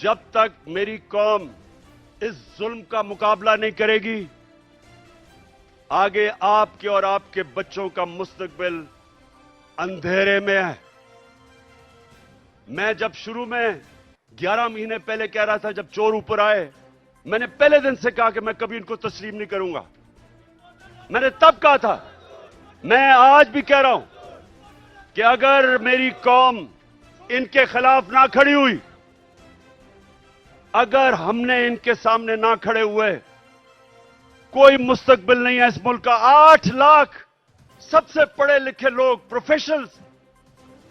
जब तक मेरी कौम इस जुल्म का मुकाबला नहीं करेगी, आगे आपके और आपके बच्चों का मुस्तकबिल अंधेरे में है। मैं जब शुरू में 11 महीने पहले कह रहा था, जब चोर ऊपर आए, मैंने पहले दिन से कहा कि मैं कभी इनको तस्लीम नहीं करूंगा। मैंने तब कहा था, मैं आज भी कह रहा हूं कि अगर मेरी कौम इनके खिलाफ ना खड़ी हुई, अगर हमने इनके सामने ना खड़े हुए, कोई मुस्तकबिल नहीं है इस मुल्क का। 8 लाख सबसे पढ़े लिखे लोग, प्रोफेशनल्स,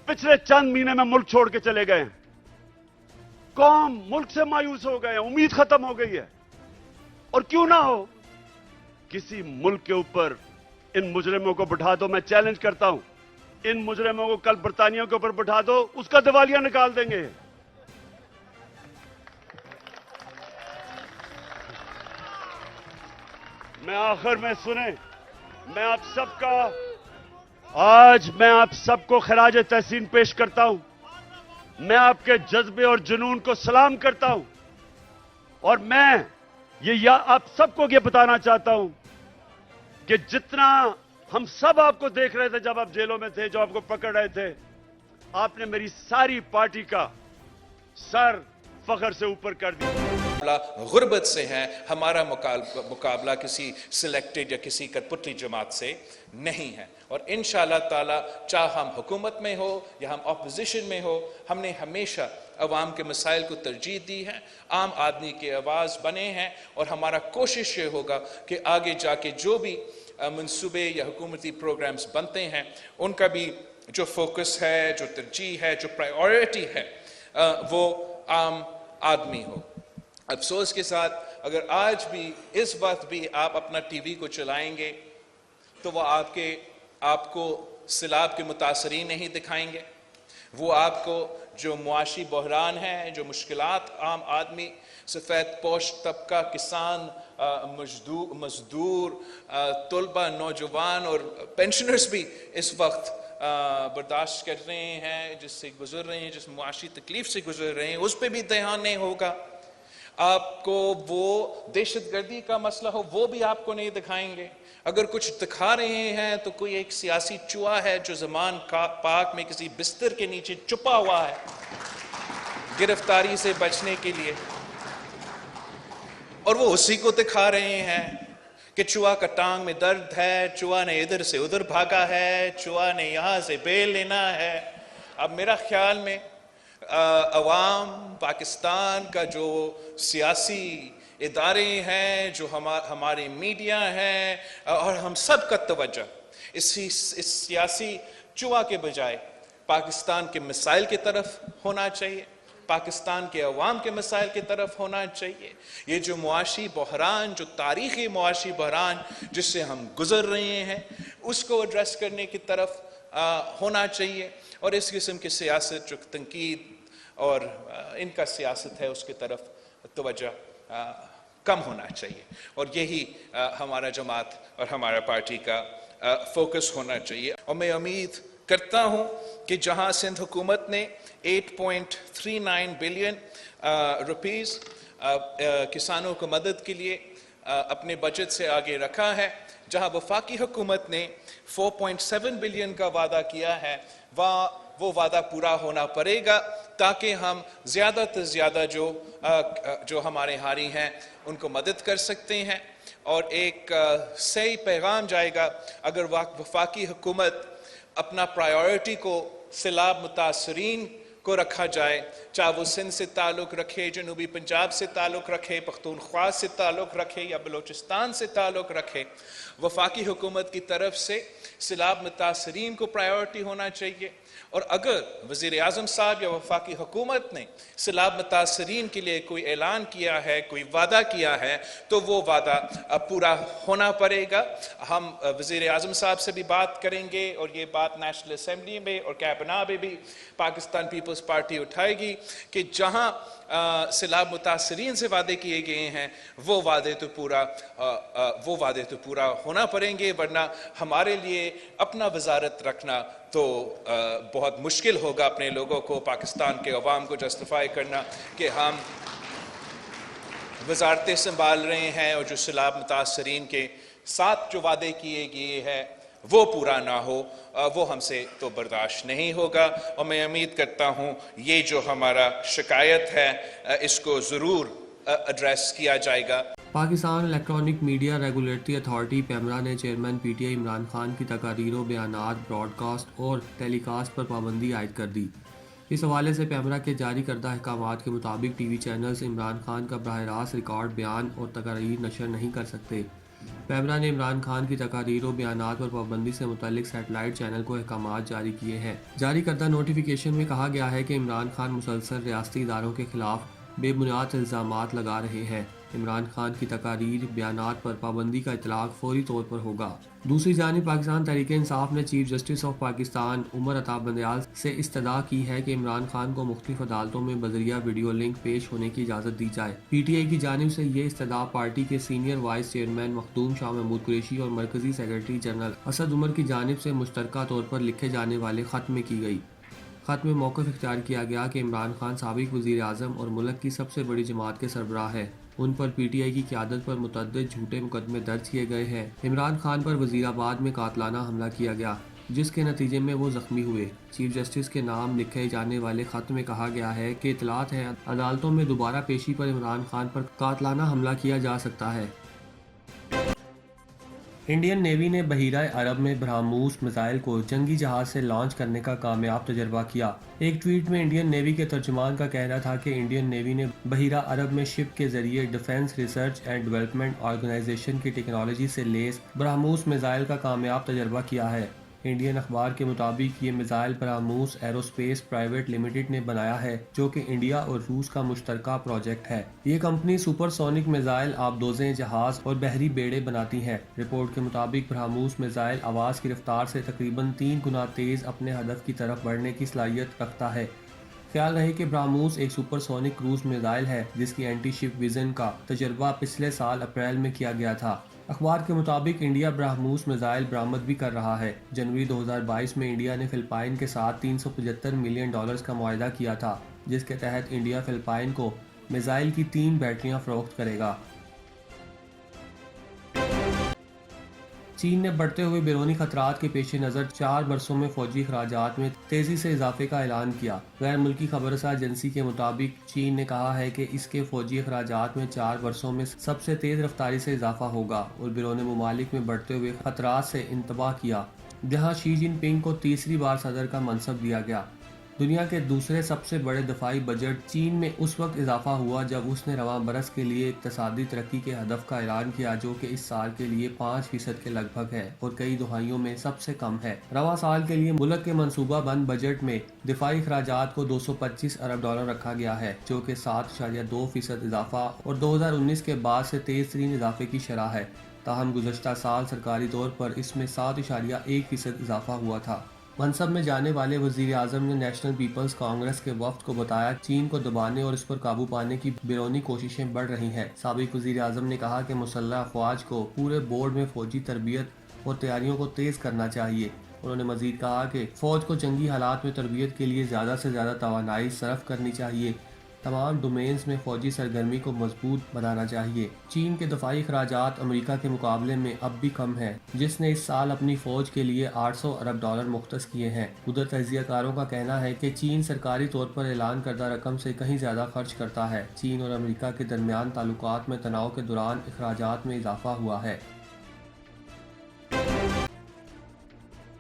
पिछले चंद महीने में मुल्क छोड़ के चले गए हैं। कौम मुल्क से मायूस हो गए हैं, उम्मीद खत्म हो गई है। और क्यों ना हो, किसी मुल्क के ऊपर इन मुजरिमों को बिठा दो। मैं चैलेंज करता हूं, इन मुजरिमों को कल बरतानिया के ऊपर बिठा दो, उसका दिवालिया निकाल देंगे। मैं आखिर में सुने, मैं आप सबको खराज तहसीन पेश करता हूं। मैं आपके जज्बे और जुनून को सलाम करता हूं। और मैं आप सबको ये बताना चाहता हूं कि जितना हम सब आपको देख रहे थे जब आप जेलों में थे, जो आपको पकड़ रहे थे, आपने मेरी सारी पार्टी का सर फख्र से ऊपर कर दिया। गुर्बत से है, हमारा मुकाबला किसी सिलेक्टेड या किसी कठपुतली जमात से नहीं है। और इंशाअल्लाह ताला, चाहे हम हुकूमत में हो या हम ऑपोजिशन में हो, हमने हमेशा अवाम के मसाइल को तरजीह दी है, आम आदमी की आवाज़ बने हैं। और हमारा कोशिश ये होगा कि आगे जाके जो भी मंसूबे या हुकूमती प्रोग्राम्स बनते हैं, उनका भी जो फोकस है, जो तरजीह है, जो प्रायोरिटी है, वो आम आदमी हो। अफसोस के साथ, अगर आज भी इस वक्त भी आप अपना टीवी को चलाएंगे तो वो आपको सैलाब के मुतासरीन नहीं दिखाएंगे। वो आपको जो मुआशी बहरान है, जो मुश्किलात आम आदमी, सफ़ेद पोश तबका, किसान, मजदूर, तलबा, नौजवान और पेंशनर्स भी इस वक्त बर्दाश्त कर रहे हैं, जिससे गुजर रहे हैं, जिस मुआशी तकलीफ से गुजर रहे हैं, उस पर भी ध्यान नहीं होगा। आपको वो दहशतगर्दी का मसला हो, वो भी आपको नहीं दिखाएंगे। अगर कुछ दिखा रहे हैं तो कोई एक सियासी चूहा है जो ज़मान पाक में किसी बिस्तर के नीचे छुपा हुआ है गिरफ्तारी से बचने के लिए, और वो उसी को दिखा रहे हैं कि चूहा का टांग में दर्द है, चूहा ने इधर से उधर भागा है, चूहा ने यहाँ से बेल लेना है। अब मेरा ख्याल में अवाम, पाकिस्तान का जो सियासी इदारे हैं, जो हमारे मीडिया हैं, और हम सब का तवज्जो इस सियासी चूहा के बजाय पाकिस्तान के मसाइल की तरफ होना चाहिए, पाकिस्तान के अवाम के मसाइल की तरफ होना चाहिए। ये जो मुआशी बहरान, जो तारीख़ी मुआशी बहरान जिससे हम गुजर रहे हैं, उसको एड्रेस करने की तरफ होना चाहिए। और इस किस्म की सियासत, जो तनकीद और इनका सियासत है, उसकी तरफ तवज्जो कम होना चाहिए। और यही हमारा जमात और हमारा पार्टी का फोकस होना चाहिए। और मैं उम्मीद करता हूँ कि जहाँ सिंध हुकूमत ने 8.39 बिलियन रुपीस किसानों को मदद के लिए अपने बजट से आगे रखा है, जहाँ वफाकी हुकूमत ने 4.7 बिलियन का वादा किया है, वो वादा पूरा होना पड़ेगा, ताकि हम ज़्यादा से ज़्यादा जो हमारे हारी हैं उनको मदद कर सकते हैं। और एक सही पैगाम जाएगा अगर वफाकी हुकूमत अपना प्रायोरिटी को सैलाब मुतासरीन को रखा जाए, चाहे वो सिंध से ताल्लुक़ रखे, जनूबी पंजाब से ताल्लुक़ रखे, पख्तूनख्वा से ताल्लुक़ रखे या बलोचिस्तान से ताल्लुक़ रखे। वफाकी हुकूमत की तरफ से सैलाब मुतासरीन को प्रायोरिटी होना चाहिए। और अगर वज़ीर आज़म साहब या वफाकी हुकूमत ने सैलाब मुतासरीन के लिए कोई ऐलान किया है, कोई वादा किया है, तो वो वादा पूरा होना पड़ेगा। हम वज़ीर आज़म साहब से भी बात करेंगे, और ये बात नेशनल असम्बली में और कैबिनेट में भी पाकिस्तान पीपल्स पार्टी उठाएगी कि जहाँ सैलाब मुतासरीन से वादे किए गए हैं, वो वादे तो पूरा होना पड़ेंगे, वरना हमारे लिए अपना वजारत रखना तो बहुत मुश्किल होगा अपने लोगों को, पाकिस्तान के अवाम को जस्टिफाई करना कि हम वजारतें संभाल रहे हैं और जो सैलाब मुतासरीन के साथ जो वादे किए गए हैं वो पूरा ना हो, वो हमसे तो बर्दाश्त नहीं होगा। और मैं उम्मीद करता हूँ ये जो हमारा शिकायत है इसको ज़रूर एड्रेस किया जाएगा। Pakistan electronic media regulatory authority PEMRA ने चेयरमैन पीटीआई इमरान खान की तकारीरों, बयानात, ब्रॉडकास्ट और टेलीकास्ट पर पाबंदी आयद कर दी। इस हवाले से पैमरा के जारी करदा अहकामात के मुताबिक टीवी चैनल्स इमरान खान का बराह रास्त रिकॉर्ड, बयान और तकारीर नशर नहीं कर सकते। पैमरा ने इमरान खान की तकारीरों, बयानात पर पाबंदी से मुतल्लिक सैटेलाइट चैनल को अहकामात जारी किए हैं। जारी करदा नोटिफिकेशन में कहा गया है कि इमरान खान मुसलसल रियासती इदारों के खिलाफ बेबुनियाद इल्ज़ामात लगा रहे हैं। इमरान खान की तकारीर, बयानात पर पाबंदी का इतलाक फौरी तौर पर होगा। दूसरी जानिब पाकिस्तान तहरीक इंसाफ ने chief justice of Pakistan Umar Ata Bandial से इस्तदा की है कि इमरान खान को मुख्तलिफ अदालतों में बजरिया वीडियो लिंक पेश होने की इजाज़त दी जाए। पीटीआई की जानिब से ये इस्तदा पार्टी के senior vice chairman Makhdoom Shah Mahmood Qureshi और मरकजी सेक्रेटरी जनरल असद उमर की जानिब से मुश्तरका तौर पर लिखे जाने वाले खत में की गई। खत में मौक़िफ़ इख्तियार किया गया कि इमरान खान साबिक़ वज़ीर आज़म और मुल्क की सबसे बड़ी जमात के सरबराह है। उन पर पीटीआई की क़यादत पर मुतअद्दिद झूठे मुकदमे दर्ज किए गए हैं। इमरान खान पर वज़ीराबाद में कातलाना हमला किया गया, जिसके नतीजे में वो ज़ख्मी हुए। चीफ जस्टिस के नाम लिखे जाने वाले खत में कहा गया है कि इतलात है अदालतों में दोबारा पेशी पर इमरान खान पर कातलाना हमला किया जा सकता है। इंडियन नेवी ने बहीरा अरब में ब्रह्मोस मिसाइल को जंगी जहाज से लॉन्च करने का कामयाब तजर्बा किया। एक ट्वीट में इंडियन नेवी के तर्जुमान का कहना था कि इंडियन नेवी ने बहीरा अरब में शिप के जरिए defence research and development organisation की टेक्नोलॉजी से लेस ब्रह्मोस मिसाइल का कामयाब तजर्बा किया है। इंडियन अखबार के मुताबिक ये missile BrahMos aerospace private limited ने बनाया है, जो कि इंडिया और रूस का मुश्तरका प्रोजेक्ट है। ये कंपनी सुपरसोनिक मिसाइल, आबदोजें, जहाज और बहरी बेड़े बनाती है। रिपोर्ट के मुताबिक ब्रह्मोस मिसाइल आवाज़ की रफ्तार से तकरीबन 3 गुना तेज़ अपने हदफ की तरफ बढ़ने की सलाहियत रखता है। ख्याल रहे कि ब्रह्मोस एक सुपरसोनिक क्रूज मिसाइल है जिसकी एंटी शिप विजन का तजर्बा पिछले साल अप्रैल में किया गया था। अखबार के मुताबिक इंडिया ब्रह्मोस मिसाइल बरामद भी कर रहा है। जनवरी 2022 में इंडिया ने फिलिपाइन के साथ $375 मिलियन का मुआहदा किया था, जिसके तहत इंडिया फिलिपाइन को मिसाइल की 3 बैटरियां फरोख्त करेगा। चीन ने बढ़ते हुए बैरूनी खतरात के पेश नज़र 4 बरसों में फौजी अखराजात में तेज़ी से इजाफे का ऐलान किया। गैर मुल्की खबरसार एजेंसी के मुताबिक चीन ने कहा है कि इसके फौजी अखराजात में 4 बरसों में सबसे तेज़ रफ्तारी से इजाफा होगा और बैरूनी मुमालिक में बढ़ते हुए खतरात से इंतबाह किया, जहाँ शी जिनपिंग को तीसरी बार सदर का मनसब दिया गया। दुनिया के दूसरे सबसे बड़े दफाई बजट चीन में उस वक्त इजाफा हुआ जब उसने रवां बरस के लिए इक्तसादी तरक्की के हदफ का ऐलान किया, जो कि इस साल के लिए 5% के लगभग है और कई दहाइयों में सबसे कम है। रवां साल के लिए मुल्क के मनसूबा बंद बजट में दिफाई अखराजात को $225 अरब रखा गया है, जो कि 7.2% इजाफा और 2019 के बाद से तेज तरीन इजाफे की शरह है। ताहम गुज़श्ता साल सरकारी तौर पर इसमें 7.1% इजाफा हुआ था। मनसब में जाने वाले वज़ीर आज़म ने नेशनल पीपल्स कांग्रेस के वफ्द को बताया चीन को दबाने और इस पर काबू पाने की बैरूनी कोशिशें बढ़ रही हैं। साबिक़ वज़ीर आज़म ने कहा कि मुसल्लह अफ़वाज को पूरे बोर्ड में फ़ौजी तरबियत और तैयारियों को तेज़ करना चाहिए। उन्होंने मज़ीद कहा कि फ़ौज को जंगी हालात में तरबियत के लिए ज़्यादा से ज़्यादा तवानाई सर्फ करनी चाहिए। तमाम डोमेन्स में फ़ौजी सरगर्मी को मजबूत बनाना चाहिए। चीन के दफाई अखराजात अमेरिका के मुकाबले में अब भी कम है, जिसने इस साल अपनी फ़ौज के लिए $800 अरब मुख्तस किए हैं। उधर तजियाकारों का कहना है कि चीन सरकारी तौर पर ऐलान करदा रकम से कहीं ज़्यादा खर्च करता है। चीन और अमेरिका के दरमियान ताल्लुकात में तनाव के दौरान अखराजात में इजाफा हुआ है।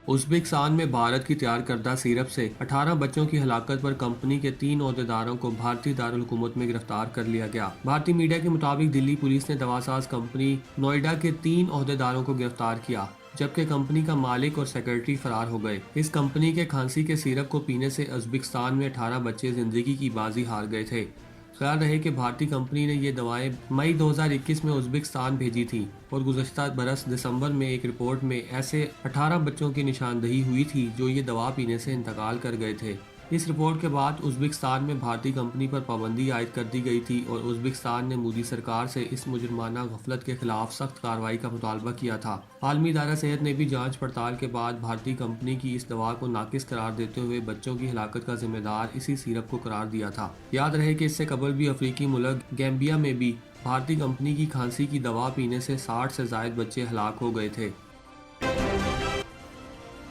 उज़्बेकिस्तान में भारत की तैयार करदा सिरप से 18 बच्चों की हलाकत पर कंपनी के 3 ओहदेदारों को भारतीय दारुल हुकूमत में गिरफ्तार कर लिया गया। भारतीय मीडिया के मुताबिक दिल्ली पुलिस ने दवासाज कंपनी नोएडा के 3 ओहदेदारों को गिरफ्तार किया, जबकि कंपनी का मालिक और सेक्रेटरी फरार हो गए। इस कंपनी के खांसी के सिरप को पीने से उज़्बेकिस्तान में 18 बच्चे जिंदगी की बाजी हार गए थे। ख्याल रहे कि भारतीय कंपनी ने ये दवाएं मई 2021 में उज़्बेकिस्तान भेजी थी और गुज़श्ता बरस दिसंबर में एक रिपोर्ट में ऐसे 18 बच्चों की निशानदही हुई थी जो ये दवा पीने से इंतकाल कर गए थे। इस रिपोर्ट के बाद उज़्बेकिस्तान में भारतीय कंपनी पर पाबंदी आयद कर दी गई थी और उज़्बेकिस्तान ने मोदी सरकार से इस मुजरमाना गफलत के खिलाफ सख्त कार्रवाई का मुतालबा किया था। आलमी इदारा सेहत ने भी जांच पड़ताल के बाद भारतीय कंपनी की इस दवा को नाकिस करार देते हुए बच्चों की हलाकत का जिम्मेदार इसी सिरप को करार दिया था। याद रहे कि इससे कबल भी अफ्रीकी मुल्क गैम्बिया में भी भारतीय कंपनी की खांसी की दवा पीने से 60 से जायद बच्चे हलाक हो गए थे।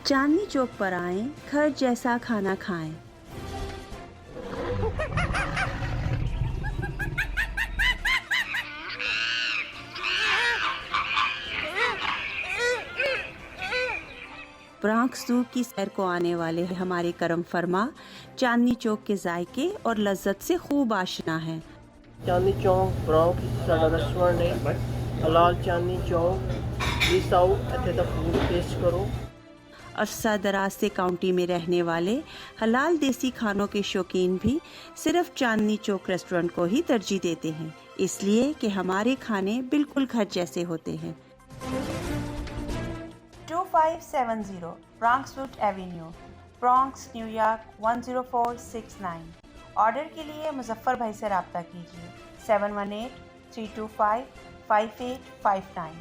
चांदनी चौक पर आएं, घर जैसा खाना खाएं। ब्रॉन्क्स ज़ू की सैर को आने वाले हमारे करम फरमा चांदनी चौक के जायके और लज्जत से खूब आशना हैं। चांदनी चौक ब्रॉन्क्स साडा रेस्टोरेंट है, हलाल चांदनी चौक। प्लीज आओ, इत्थे दा फूड टेस्ट करो। अरसा दराज से काउंटी में रहने वाले हलाल देसी खानों के शौकीन भी सिर्फ चांदनी चौक रेस्टोरेंट को ही तरजीह देते हैं, इसलिए कि हमारे खाने बिल्कुल घर जैसे होते हैं। 2570 ब्रॉन्क्सवुड एवेन्यू, ब्रॉन्क्स, न्यूयॉर्क 10469। ऑर्डर के लिए मुजफ्फर भाई से रब्ता कीजिए 718-325-5859।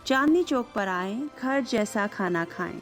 चांदनी चौक पर आएं, घर जैसा खाना खाएं।